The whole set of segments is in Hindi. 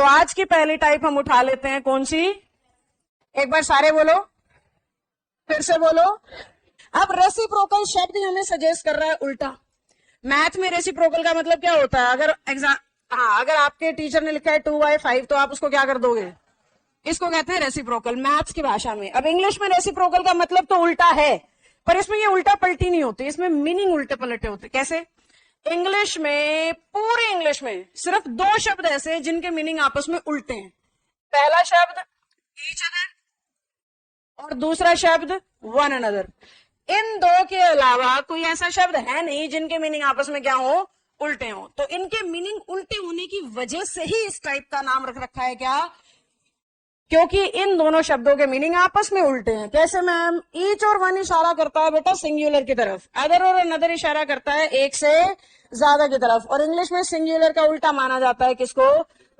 तो आज की पहली टाइप हम उठा लेते हैं, कौन सी? एक बार सारे बोलो, फिर से बोलो। अब रेसिप्रोकल शब्द हमें सजेस्ट कर रहा है उल्टा। मैथ में रेसिप्रोकल का मतलब क्या होता है? अगर एग्जाम, हाँ, अगर आपके टीचर ने लिखा है 2/5 तो आप उसको क्या कर दोगे? इसको कहते हैं रेसिप्रोकल मैथ्स की भाषा में। अब इंग्लिश में रेसिप्रोकल का मतलब तो उल्टा है, पर इसमें ये उल्टा पलटी नहीं होती, इसमें मीनिंग उल्टे पलटे होते। कैसे? इंग्लिश में, पूरे इंग्लिश में सिर्फ 2 शब्द ऐसे हैं जिनके मीनिंग आपस में उल्टे हैं। पहला शब्द ईच अदर और दूसरा शब्द वन अनदर। इन दो के अलावा कोई ऐसा शब्द है नहीं जिनके मीनिंग आपस में क्या हो? उल्टे हो। तो इनके मीनिंग उल्टे होने की वजह से ही इस टाइप का नाम रख रखा है। क्या? क्योंकि इन दोनों शब्दों के मीनिंग आपस में उल्टे हैं। कैसे मैम? ईच और वन इशारा करता है बेटा सिंगुलर की तरफ, अदर और अनदर इशारा करता है एक से ज्यादा की तरफ, और इंग्लिश में सिंगुलर का उल्टा माना जाता है किसको?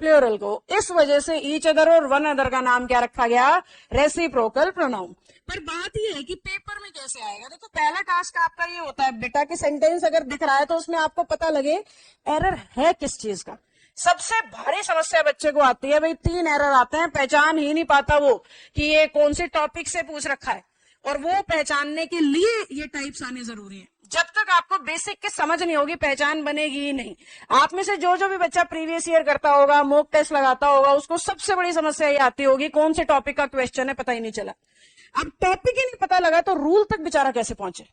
प्लूरल को। इस वजह से ईच अदर और वन अदर का नाम क्या रखा गया? Reciprocal pronoun. पर बात यह है कि पेपर में कैसे आएगा। देखो, पहला टास्क आपका ये होता है बेटा कि सेंटेंस अगर दिख रहा है तो उसमें आपको पता लगे एरर है किस चीज का। सबसे भारी समस्या बच्चे को आती है भाई, 3 एरर आते हैं, पहचान ही नहीं पाता वो कि ये कौन से टॉपिक से पूछ रखा है। और वो पहचानने के लिए ये टाइप्स आने जरूरी है। जब तक आपको बेसिक की समझ नहीं होगी पहचान बनेगी ही नहीं। आप में से जो जो भी बच्चा प्रीवियस ईयर करता होगा, मॉक टेस्ट लगाता होगा, उसको सबसे बड़ी समस्या ये आती होगी कौन से टॉपिक का क्वेश्चन है पता ही नहीं चला। अब टॉपिक ही नहीं पता लगा तो रूल तक बेचारा कैसे पहुंचे?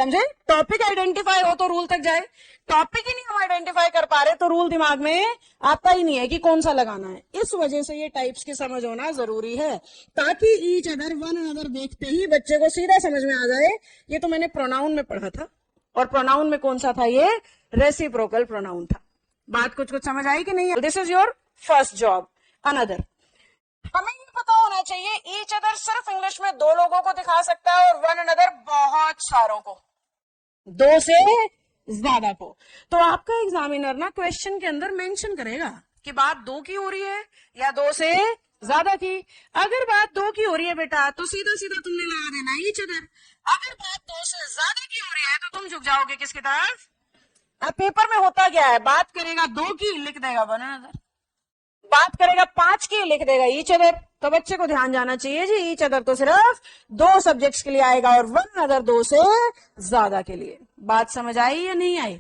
समझे? टॉपिक आइडेंटिफाई हो तो रूल तक जाए, टॉपिक ही नहीं हम आइडेंटिफाई कर पा रहे तो रूल दिमाग में आता ही नहीं है कि कौन सा लगाना है। इस वजह से ये टाइप्स की समझ होना जरूरी है, ताकि ईच अदर वन अदर देखते ही बच्चे को सीधा समझ में आ जाए। ये तो मैंने प्रोनाउन में पढ़ा था, और प्रोनाउन में कौन सा था? ये रेसिप्रोकल प्रोनाउन था। बात कुछ कुछ समझ आई कि नहीं? This is your first job. Another, हमें ये पता होना चाहिए ईच अदर सिर्फ इंग्लिश में 2 लोगों को दिखा सकता है और वन अनदर बहुत सारों को, 2 से ज्यादा को। तो आपका एग्जामिनर ना क्वेश्चन के अंदर मेंशन करेगा कि बात 2 की हो रही है या 2 से ज्यादा की। अगर बात 2 की हो रही है बेटा तो सीधा सीधा तुमने लगा देना ईच अदर। अगर बात 2 से ज्यादा की हो रही है तो तुम झुक जाओगे किसकी तरफ? अब पेपर में होता क्या है, बात करेगा 2 की लिख देगा वन अनदर, बात करेगा 5 की लिख देगा ईच अदर। तो बच्चे को ध्यान जाना चाहिए जी, ईच अदर तो सिर्फ 2 सब्जेक्ट्स के लिए आएगा और वन अदर 2 से ज्यादा के लिए। बात समझ आई या नहीं आई?